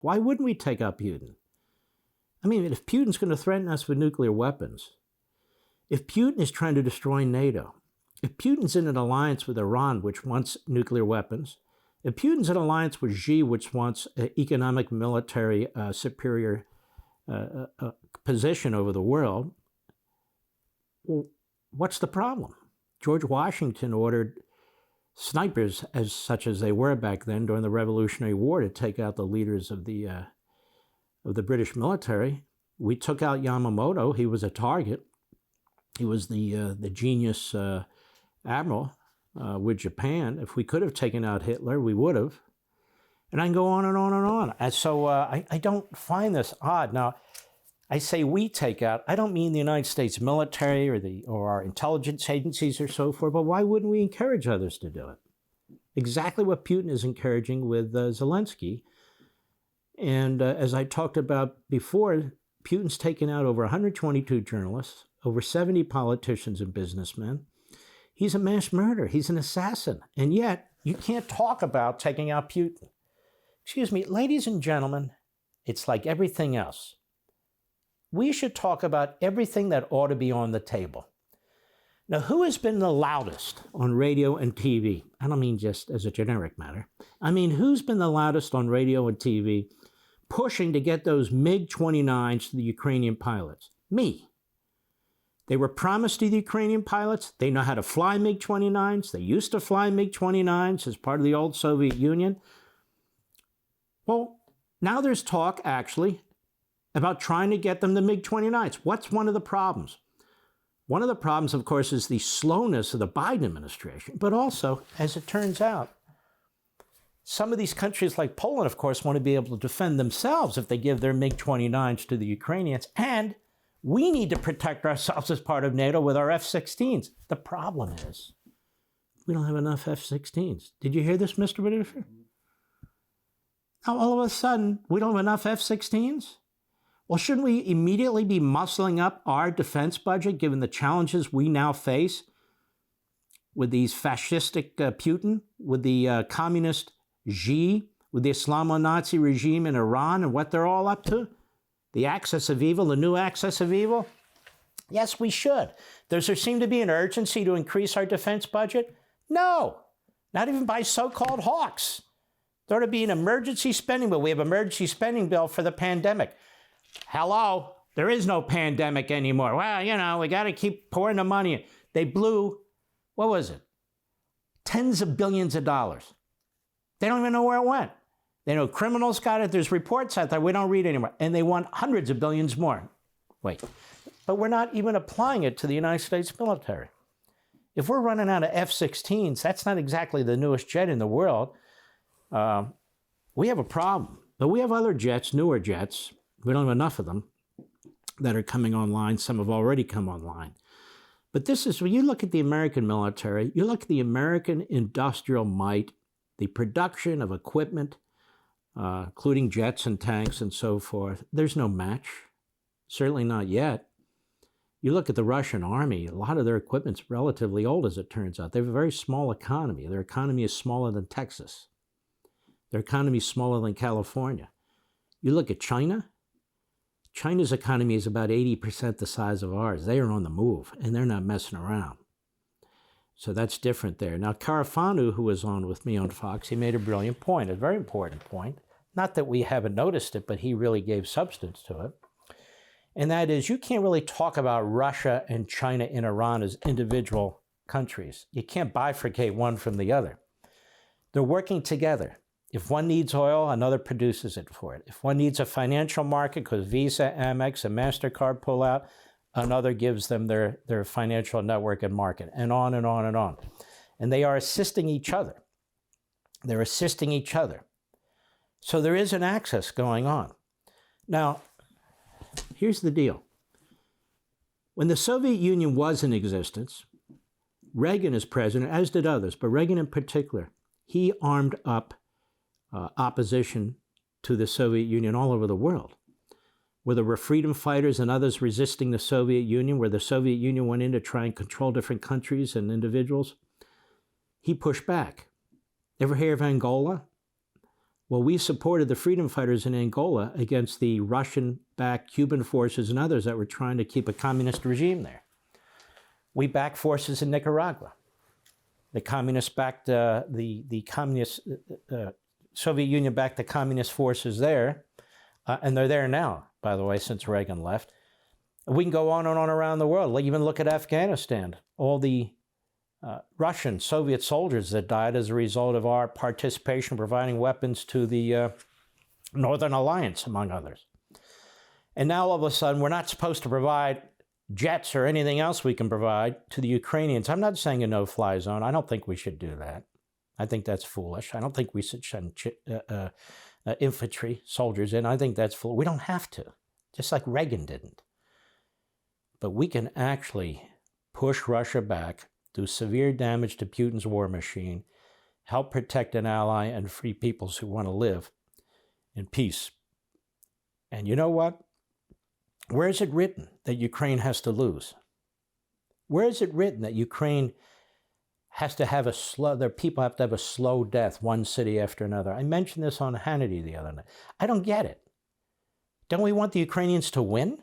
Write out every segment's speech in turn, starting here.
Why wouldn't we take out Putin? I mean, if Putin's going to threaten us with nuclear weapons, if Putin is trying to destroy NATO, if Putin's in an alliance with Iran, which wants nuclear weapons, if Putin's in an alliance with Xi, which wants an economic, military, superior position over the world, well, what's the problem? George Washington ordered snipers, as such as they were back then during the Revolutionary War, to take out the leaders of the British military. We took out Yamamoto. He was a target. He was the genius admiral with Japan. If we could have taken out Hitler, we would have. And I can go on and on and on. And so I don't find this odd. Now, I say we take out, I don't mean the United States military or our intelligence agencies or so forth, but why wouldn't we encourage others to do it? Exactly what Putin is encouraging with Zelensky. And as I talked about before, Putin's taken out over 122 journalists, over 70 politicians and businessmen. He's a mass murderer. He's an assassin. And yet, you can't talk about taking out Putin. Excuse me, ladies and gentlemen, it's like everything else. We should talk about everything that ought to be on the table. Now, who has been the loudest on radio and TV? I don't mean just as a generic matter. I mean, who's been the loudest on radio and TV pushing to get those MiG-29s to the Ukrainian pilots? Me. They were promised to the Ukrainian pilots. They know how to fly MiG-29s. They used to fly MiG-29s as part of the old Soviet Union. Well, now there's talk, actually, about trying to get them the MiG-29s. What's one of the problems? One of the problems, of course, is the slowness of the Biden administration. But also, as it turns out, some of these countries like Poland, of course, want to be able to defend themselves if they give their MiG-29s to the Ukrainians. And we need to protect ourselves as part of NATO with our F-16s. The problem is, we don't have enough F-16s. Did you hear this, Mr. Producer? Now, all of a sudden, we don't have enough F-16s? Well, shouldn't we immediately be muscling up our defense budget, given the challenges we now face with these fascistic Putin, with the communist Xi, with the Islamo-Nazi regime in Iran and what they're all up to? The axis of evil, the new axis of evil? Yes, we should. Does there seem to be an urgency to increase our defense budget? No, not even by so-called hawks. There ought to be an emergency spending bill. We have an emergency spending bill for the pandemic. Hello, there is no pandemic anymore. Well, you know, we got to keep pouring the money in. They blew, what was it? Tens of billions of dollars. They don't even know where it went. They know criminals got it. There's reports out there we don't read anymore. And they want hundreds of billions more. Wait, but we're not even applying it to the United States military. If we're running out of F-16s, that's not exactly the newest jet in the world. We have a problem. But we have other jets, newer jets. We don't have enough of them that are coming online. Some have already come online. But this is, when you look at the American military, you look at the American industrial might, the production of equipment, including jets and tanks and so forth, there's no match. Certainly not yet. You look at the Russian army, a lot of their equipment's relatively old, as it turns out. They have a very small economy. Their economy is smaller than Texas. Their economy is smaller than California. You look at China. China's economy is about 80% the size of ours. They are on the move, and they're not messing around. So that's different there. Now, Carafano, who was on with me on Fox, he made a brilliant point, a very important point. Not that we haven't noticed it, but he really gave substance to it. And that is, you can't really talk about Russia and China and Iran as individual countries. You can't bifurcate one from the other. They're working together. If one needs oil, another produces it for it. If one needs a financial market because Visa, Amex, and MasterCard pull out, another gives them their financial network and market, and on and on and on. And they are assisting each other. They're assisting each other. So there is an axis going on. Now, here's the deal. When the Soviet Union was in existence, Reagan as president, as did others, but Reagan in particular, he armed up opposition to the Soviet Union all over the world. Where there were freedom fighters and others resisting the Soviet Union, where the Soviet Union went in to try and control different countries and individuals, he pushed back. Ever hear of Angola? Well, we supported the freedom fighters in Angola against the Russian-backed Cuban forces and others that were trying to keep a communist regime there. We backed forces in Nicaragua. The communists backed the communist Soviet Union backed the communist forces there, and they're there now, by the way, since Reagan left. We can go on and on around the world. Even look at Afghanistan. All the Russian, Soviet soldiers that died as a result of our participation providing weapons to the Northern Alliance, among others. And now all of a sudden, we're not supposed to provide jets or anything else we can provide to the Ukrainians. I'm not saying a no-fly zone. I don't think we should do that. I think that's foolish. I don't think we should send infantry soldiers in. I think that's foolish. We don't have to, just like Reagan didn't. But we can actually push Russia back, do severe damage to Putin's war machine, help protect an ally and free peoples who want to live in peace. And you know what? Where is it written that Ukraine has to lose? Where is it written that Ukraine has to have their people have to have a slow death, one city after another? I mentioned this on Hannity the other night. I don't get it. Don't we want the Ukrainians to win?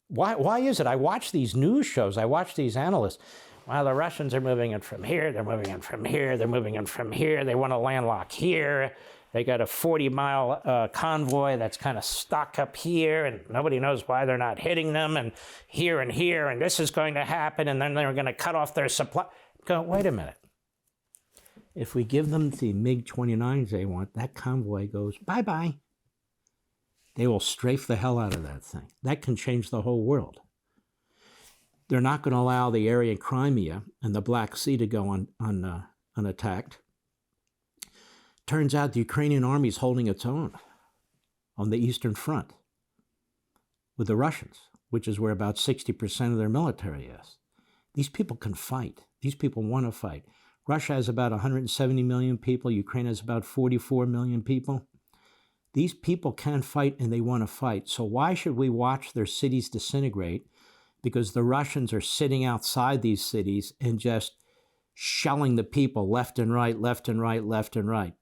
Why is it? I watch these news shows. I watch these analysts. Well, the Russians are moving in from here. They're moving in from here. They're moving in from here. They want to landlock here. They got a 40-mile convoy that's kind of stuck up here, and nobody knows why they're not hitting them, and here, and this is going to happen, and then they're going to cut off their supply. Go, wait a minute. If we give them the MiG-29s they want, that convoy goes bye-bye. They will strafe the hell out of that thing. That can change the whole world. They're not going to allow the area in Crimea and the Black Sea to go unattacked. Turns out the Ukrainian army is holding its own on the Eastern Front with the Russians, which is where about 60% of their military is. These people can fight. These people want to fight. Russia has about 170 million people. Ukraine has about 44 million people. These people can fight and they want to fight. So why should we watch their cities disintegrate? Because the Russians are sitting outside these cities and just shelling the people left and right, left and right, left and right.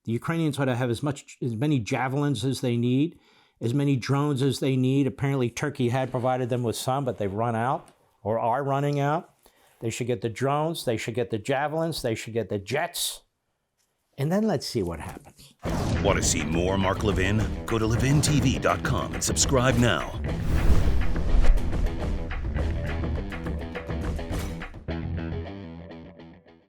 The Ukrainians ought to have as many javelins as they need, as many drones as they need. Apparently Turkey had provided them with some, but they've run out or are running out. They should get the drones. They should get the javelins. They should get the jets. And then let's see what happens. Want to see more Mark Levin? Go to LevinTV.com and subscribe now.